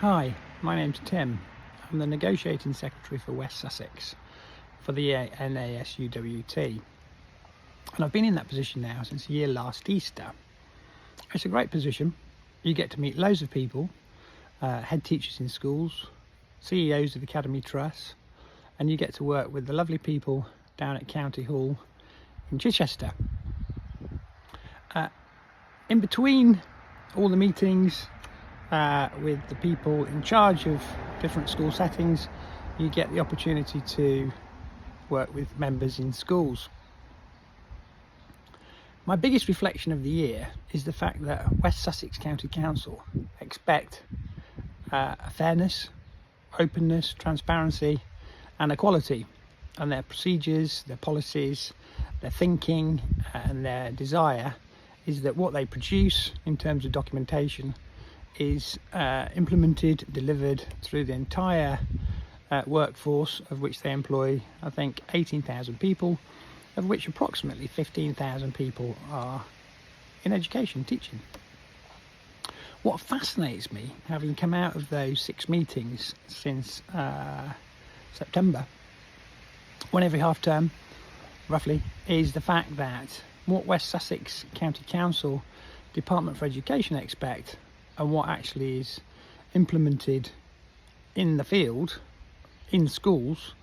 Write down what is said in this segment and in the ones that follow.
Hi, my name's Tim. I'm the Negotiating Secretary for West Sussex for the NASUWT, and I've been in that position now since last Easter. It's a great position. You get to meet loads of people, head teachers in schools, CEOs of academy trusts, and you get to work with the lovely people down at County Hall in Chichester. In between all the meetings with the people in charge of different school settings, you get the opportunity to work with members in schools. My biggest reflection of the year is the fact that West Sussex County Council expect fairness, openness, transparency and equality, and their procedures, their policies, their thinking and their desire is that what they produce in terms of documentation is implemented, delivered through the entire workforce, of which they employ, I think, 18,000 people, of which approximately 15,000 people are in education, teaching. What fascinates me, having come out of those 6 meetings since September, one every half term, roughly, is the fact that what West Sussex County Council Department for Education expect and what actually is implemented in the field, in schools,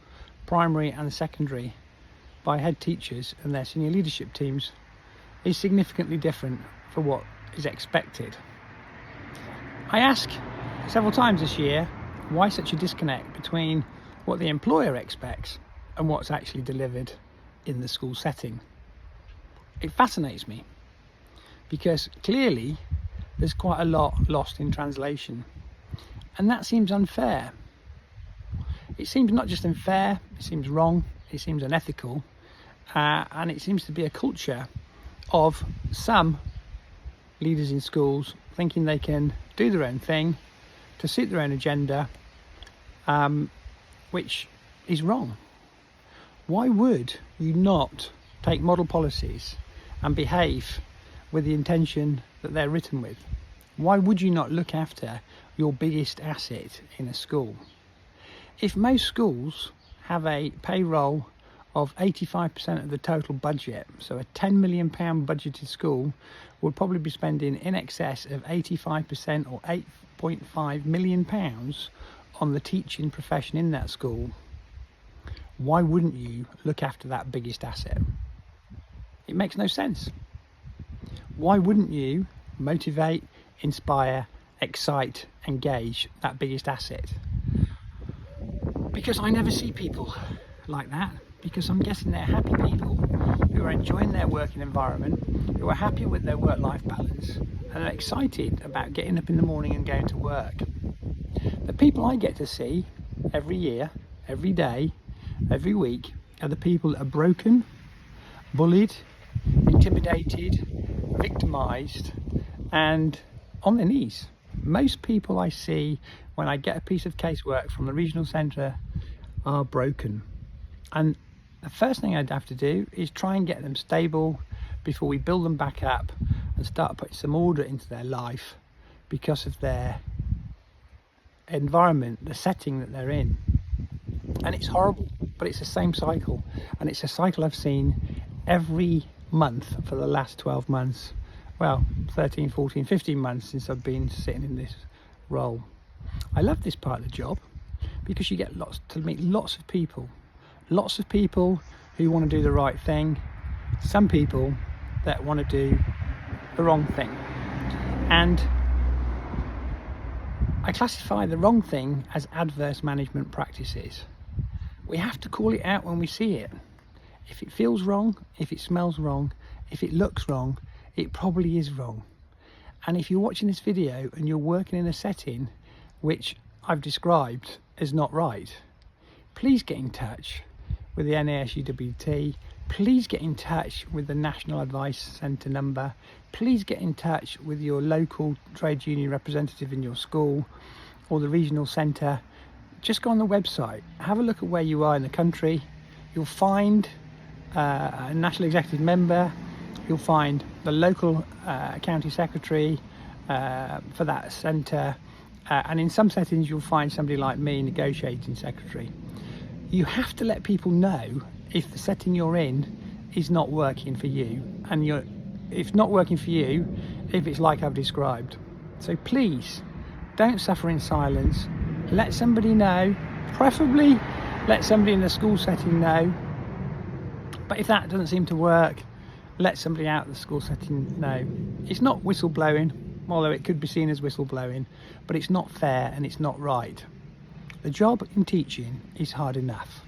primary and secondary, by head teachers and their senior leadership teams, is significantly different for what is expected. I ask several times this year why such a disconnect between what the employer expects and what's actually delivered in the school setting. It fascinates me because clearly there's quite a lot lost in translation, and that seems unfair. It seems not just unfair, it seems wrong, it seems unethical, and it seems to be a culture of some leaders in schools thinking they can do their own thing to suit their own agenda, which is wrong. Why would you not take model policies and behave with the intention that they're written with? Why would you not look after your biggest asset in a school? If most schools have a payroll of 85% of the total budget, so a £10 million budgeted school would probably be spending in excess of 85% or £8.5 million on the teaching profession in that school. Why wouldn't you look after that biggest asset? It makes no sense. Why wouldn't you motivate, inspire, excite, engage that biggest asset? Because I never see people like that, because I'm guessing they're happy people who are enjoying their working environment, who are happy with their work-life balance, and are excited about getting up in the morning and going to work. The people I get to see every year, every day, every week are the people that are broken, bullied, intimidated, victimised and on their knees. Most people I see when I get a piece of casework from the regional centre are broken, and the first thing I'd have to do is try and get them stable before we build them back up and start putting some order into their life because of their environment, the setting that they're in. And it's horrible, but it's the same cycle, and it's a cycle I've seen every month for the last 12 months, well, 13, 14, 15 months since I've been sitting in this role. I love this part of the job because you get to meet lots of people who want to do the right thing, some people that want to do the wrong thing. And I classify the wrong thing as adverse management practices. We have to call it out when we see it. If it feels wrong, if it smells wrong, if it looks wrong, it probably is wrong. And if you're watching this video and you're working in a setting which I've described as not right, please get in touch with the NASUWT, please get in touch with the National Advice Centre number, please get in touch with your local trade union representative in your school or the regional centre. Just go on the website, have a look at where you are in the country. You'll find a national executive member, you'll find the local county secretary for that centre, and in some settings you'll find somebody like me, negotiating secretary. You have to let people know if the setting you're in is not working for you, and if not working for you, if it's like I've described. So please don't suffer in silence. Let somebody know, preferably let somebody in the school setting know, but if that doesn't seem to work, let somebody out of the school setting know. It's not whistleblowing, although it could be seen as whistleblowing, but it's not fair and it's not right. The job in teaching is hard enough.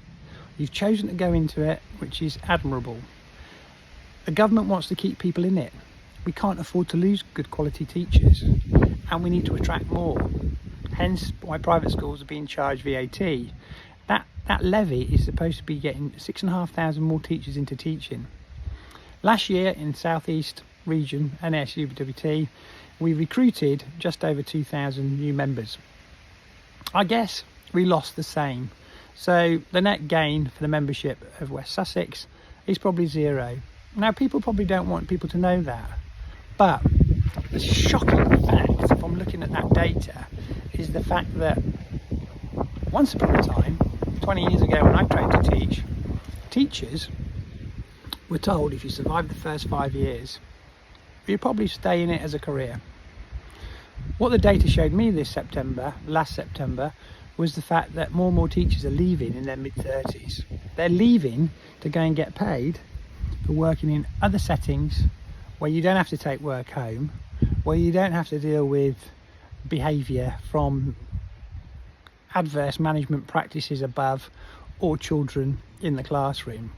You've chosen to go into it, which is admirable. The government wants to keep people in it. We can't afford to lose good quality teachers, and we need to attract more. Hence why private schools are being charged VAT. That levy is supposed to be getting 6,500 more teachers into teaching. Last year in South East region, NASUWT the UK, we recruited just over 2,000 new members. I guess we lost the same. So the net gain for the membership of West Sussex is probably zero. Now, people probably don't want people to know that, but the shocking fact from looking at that data is the fact that once upon a time, 20 years ago when I trained to teach, teachers were told if you survived the first 5 years, you'd probably stay in it as a career. What the data showed me last September, was the fact that more and more teachers are leaving in their mid-30s. They're leaving to go and get paid for working in other settings where you don't have to take work home, where you don't have to deal with behaviour from adverse management practices above or children in the classroom.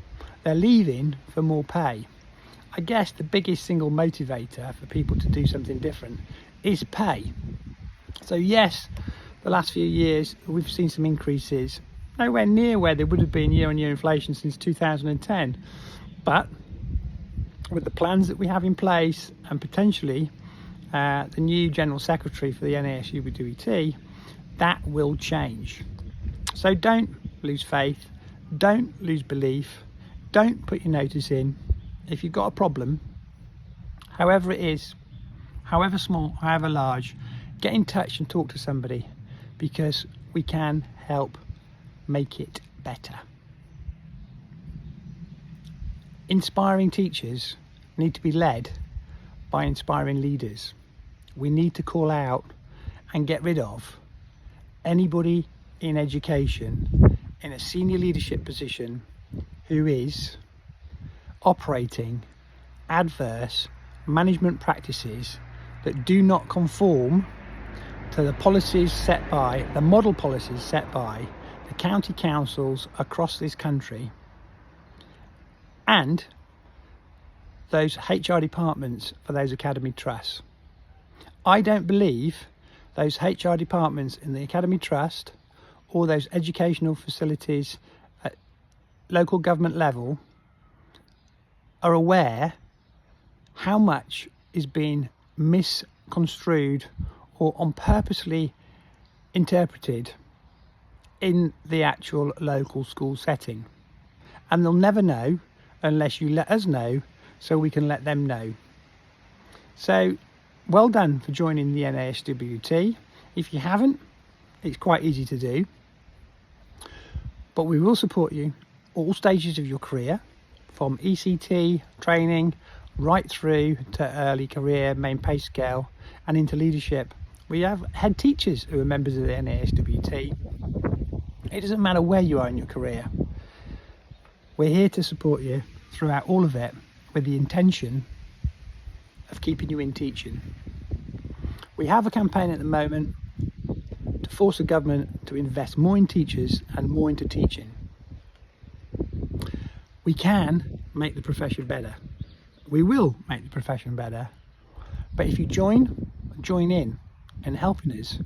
They're leaving for more pay. I guess the biggest single motivator for people to do something different is pay. So yes, the last few years we've seen some increases, nowhere near where there would have been year-on-year inflation since 2010, but with the plans that we have in place and potentially the new General Secretary for the NASUWT the UK, that will change. So don't lose faith, don't lose belief, don't put your notice in. If you've got a problem, however it is, however small, however large, get in touch and talk to somebody, because we can help make it better. Inspiring teachers need to be led by inspiring leaders. We need to call out and get rid of anybody in education in a senior leadership position who is operating adverse management practices that do not conform to the policies set by, the model policies set by the county councils across this country and those HR departments for those academy trusts. I don't believe those HR departments in the academy trust or those educational facilities at local government level are aware how much is being misconstrued or unpurposely interpreted in the actual local school setting. And they'll never know unless you let us know, so we can let them know. So well done for joining the NASUWT. If you haven't, it's quite easy to do, but we will support you all stages of your career, from ECT training right through to early career, main pay scale, and into leadership. We have head teachers who are members of the NASUWT. It doesn't matter where you are in your career. We're here to support you throughout all of it, with the intention of keeping you in teaching. We have a campaign at the moment to force the government to invest more in teachers and more into teaching. We can make the profession better. We will make the profession better. But if you join in helping us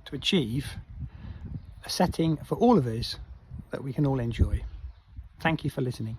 to achieve a setting for all of us that we can all enjoy. Thank you for listening.